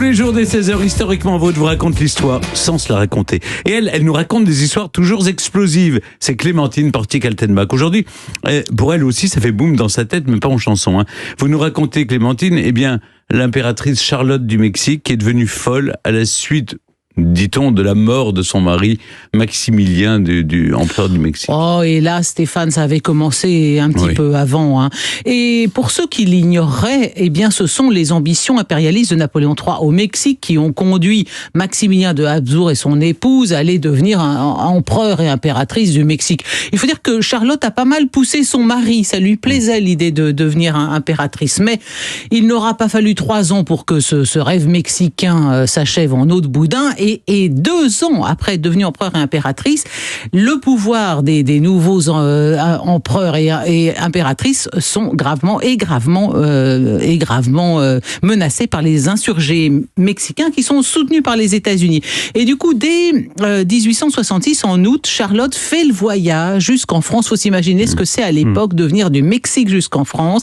Tous les jours dès 16h, historiquement Vôtre vous raconte l'histoire sans se la raconter. Et elle nous raconte des histoires toujours explosives. C'est Clémentine Portier-Kaltenbach. Aujourd'hui, pour elle aussi, ça fait boum dans sa tête, mais pas en chanson. Vous nous racontez, Clémentine, l'impératrice Charlotte du Mexique qui est devenue folle à la suite, dit-on, de la mort de son mari, Maximilien, du empereur du Mexique. Oh, et là, Stéphane, ça avait commencé un petit peu avant. Et pour ceux qui l'ignoreraient, ce sont les ambitions impérialistes de Napoléon III au Mexique qui ont conduit Maximilien de Habsbourg et son épouse à aller devenir empereur et impératrice du Mexique. Il faut dire que Charlotte a pas mal poussé son mari. Ça lui plaisait l'idée de devenir impératrice. Mais il n'aura pas fallu 3 ans pour que ce rêve mexicain s'achève en eau de boudin. Et 2 ans après être devenue empereur et impératrice, le pouvoir des nouveaux empereurs et impératrices sont gravement menacés par les insurgés mexicains qui sont soutenus par les États-Unis. Et du coup, dès 1866, en août, Charlotte fait le voyage jusqu'en France. Faut s'imaginer ce que c'est à l'époque de venir du Mexique jusqu'en France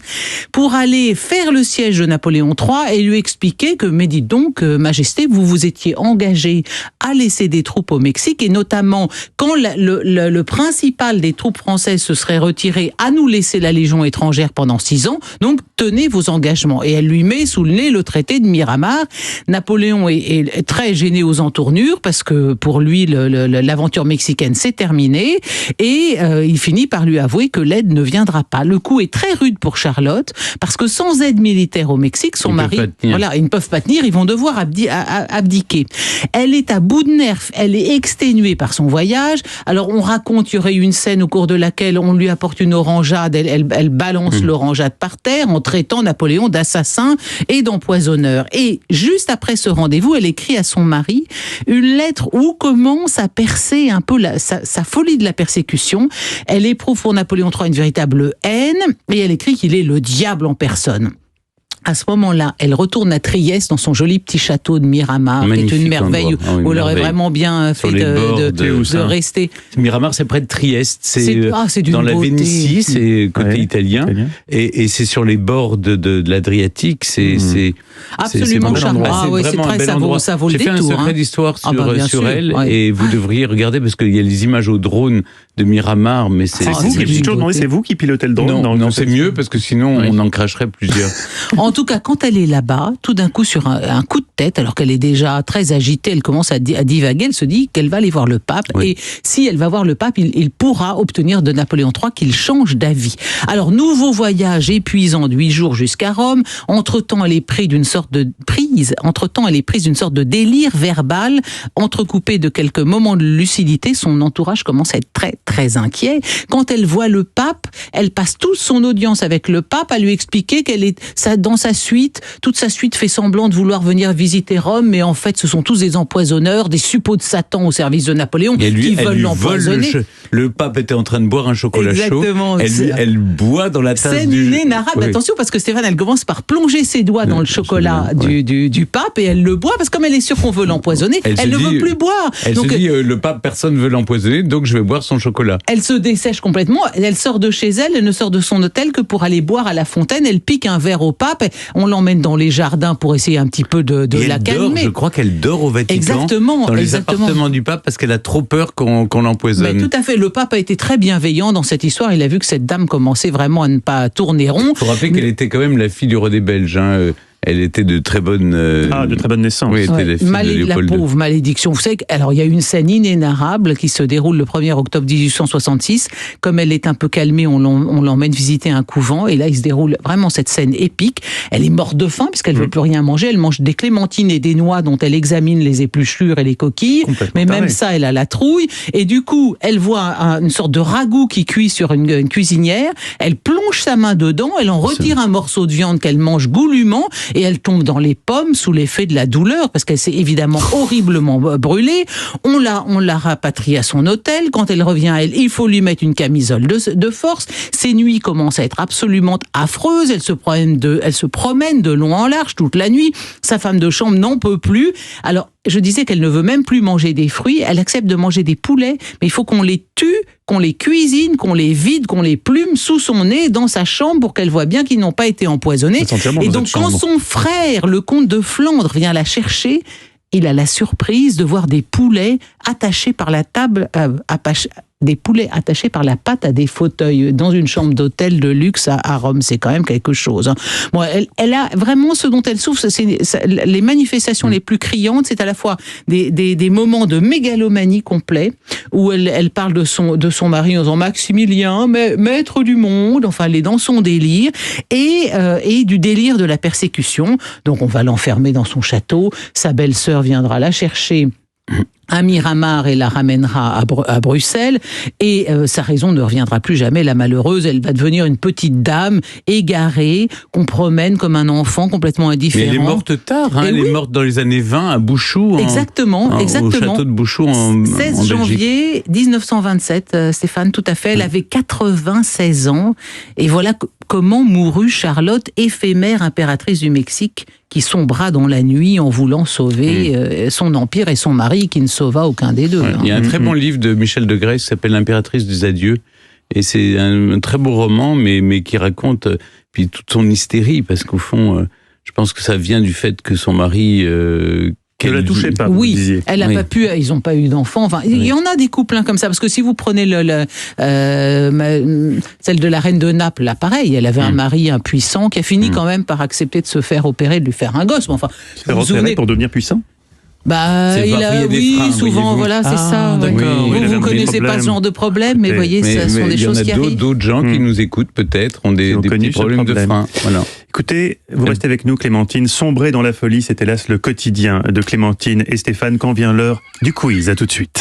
pour aller faire le siège de Napoléon III et lui expliquer que, mais dites donc, Majesté, vous vous étiez engagé à laisser des troupes au Mexique, et notamment quand le principal des troupes françaises se serait retiré, à nous laisser la Légion étrangère pendant 6 ans, donc tenez vos engagements. Et elle lui met sous le nez le traité de Miramar. Napoléon est très gêné aux entournures, parce que pour lui, l'aventure mexicaine s'est terminée, et il finit par lui avouer que l'aide ne viendra pas. Le coup est très rude pour Charlotte, parce que sans aide militaire au Mexique, son mari, ils ne peuvent pas tenir, ils vont devoir abdiquer. Elle est à bout de nerfs, elle est exténuée par son voyage. Alors on raconte, il y aurait eu une scène au cours de laquelle on lui apporte une orangeade, elle balance l'orangeade par terre en traitant Napoléon d'assassin et d'empoisonneur. Et juste après ce rendez-vous, elle écrit à son mari une lettre où commence à percer un peu sa folie de la persécution. Elle éprouve pour Napoléon III une véritable haine, et elle écrit qu'il est le diable en personne. À ce moment-là, elle retourne à Trieste dans son joli petit château de Miramar, qui est une merveille où elle aurait vraiment bien fait de rester. Miramar, c'est près de Trieste, c'est dans la beauté. Vénétie, c'est côté italien, et c'est sur les bords de l'Adriatique, c'est absolument charmant. C'est très savoureux, ça vaut le détour. J'ai fait un secret d'histoire sur elle, et vous devriez regarder, parce qu'il y a les images au drone de Miramar, mais c'est vous qui pilotez le drone? Non, c'est mieux, parce que sinon on en cracherait plusieurs. En tout cas, quand elle est là-bas, tout d'un coup, sur un coup de tête, alors qu'elle est déjà très agitée, elle commence à divaguer, elle se dit qu'elle va aller voir le pape. Et si elle va voir le pape, il pourra obtenir de Napoléon III qu'il change d'avis. Alors, nouveau voyage épuisant de 8 jours jusqu'à Rome. Entre-temps, elle est prise d'une sorte de délire verbal, entrecoupé de quelques moments de lucidité. Son entourage commence à être très, très inquiet. Quand elle voit le pape, elle passe toute son audience avec le pape à lui expliquer qu'elle est toute sa suite fait semblant de vouloir venir visiter Rome, mais en fait, ce sont tous des empoisonneurs, des suppôts de Satan au service de Napoléon qui veulent l'empoisonner. Le pape était en train de boire un chocolat chaud. Elle boit dans la tasse scène inénarrable. Attention, parce que Stéphane, elle commence par plonger ses doigts dans le chocolat du pape, et elle le boit, parce que comme elle est sûre qu'on veut l'empoisonner, elle ne veut plus boire. Elle se dit, le pape, personne ne veut l'empoisonner, donc je vais boire son chocolat. Elle se dessèche complètement, elle sort de chez elle ne sort de son hôtel que pour aller boire à la fontaine. Elle pique un verre au pape, on l'emmène dans les jardins pour essayer un petit peu de la calmer. Je crois qu'elle dort au Vatican, dans les appartements du pape, parce qu'elle a trop peur qu'on l'empoisonne. Mais tout à fait, le pape a été très bienveillant dans cette histoire, il a vu que cette dame commençait vraiment à ne pas tourner rond. Il faut rappeler qu'elle était quand même la fille du roi des Belges, Elle était de très bonne naissance. Oui, la pauvre malédiction. Vous savez, alors il y a une scène inénarrable qui se déroule le 1er octobre 1866. Comme elle est un peu calmée, on l'emmène visiter un couvent, et là il se déroule vraiment cette scène épique. Elle est morte de faim puisqu'elle veut plus rien manger. Elle mange des clémentines et des noix dont elle examine les épluchures et les coquilles. Mais même ça, elle a la trouille. Et du coup, elle voit une sorte de ragoût qui cuit sur une cuisinière. Elle plonge sa main dedans. Elle en retire un morceau de viande qu'elle mange goulûment. Et elle tombe dans les pommes sous l'effet de la douleur, parce qu'elle s'est évidemment horriblement brûlée. On la rapatrie à son hôtel. Quand elle revient à elle, il faut lui mettre une camisole de force. Ses nuits commencent à être absolument affreuses. Elle se promène de long en large toute la nuit. Sa femme de chambre n'en peut plus. Alors, je disais qu'elle ne veut même plus manger des fruits. Elle accepte de manger des poulets, mais il faut qu'on les tue, qu'on les cuisine, qu'on les vide, qu'on les plume sous son nez dans sa chambre pour qu'elle voit bien qu'ils n'ont pas été empoisonnés. Et donc, quand son son frère, le comte de Flandre, vient la chercher. Il a la surprise de voir des poulets attachés par la table, des poulets attachés par la patte à des fauteuils dans une chambre d'hôtel de luxe à Rome. C'est quand même quelque chose. Bon, elle a vraiment ce dont elle souffre. Les manifestations les plus criantes, c'est à la fois des moments de mégalomanie complet où elle parle de son mari en disant Maximilien, maître du monde. Enfin, elle est dans son délire et du délire de la persécution. Donc, on va l'enfermer dans son château. Sa belle-sœur viendra la chercher à Miramar et la ramènera à Bruxelles, et sa raison ne reviendra plus jamais, la malheureuse. Elle va devenir une petite dame égarée, qu'on promène comme un enfant complètement indifférent. Mais elle est morte tard, elle est morte dans les années 20 à Bouchoux. Exactement. Au château de Bouchoux en 16 janvier 1927, Stéphane, tout à fait. Elle avait 96 ans, et voilà comment mourut Charlotte, éphémère impératrice du Mexique, qui sombra dans la nuit en voulant sauver son empire et son mari, qui ne sauva aucun des deux. Il y a un très bon livre de Michel de Grès qui s'appelle L'Impératrice des Adieux. Et c'est un très beau roman, mais qui raconte puis toute son hystérie, parce qu'au fond, je pense que ça vient du fait que son mari... ne la touchez pas, vous disiez. Elle n'a pas pu, ils n'ont pas eu d'enfants. Enfin, il y en a des couples comme ça, parce que si vous prenez celle de la reine de Naples, là, pareil, elle avait un mari impuissant qui a fini quand même par accepter de se faire opérer, de lui faire un gosse. Enfin, vous opérer pour devenir puissant? Souvent, voilà, c'est ça. D'accord. Vous connaissez pas ce genre de problème, mais voyez, ce sont des choses qui arrivent. Il y en a d'autres gens qui nous écoutent, peut-être, ont des petits problèmes de frein. Voilà. Écoutez, vous restez avec nous, Clémentine. Sombrer dans la folie, c'est hélas le quotidien de Clémentine et Stéphane. Quand vient l'heure du quiz? À tout de suite.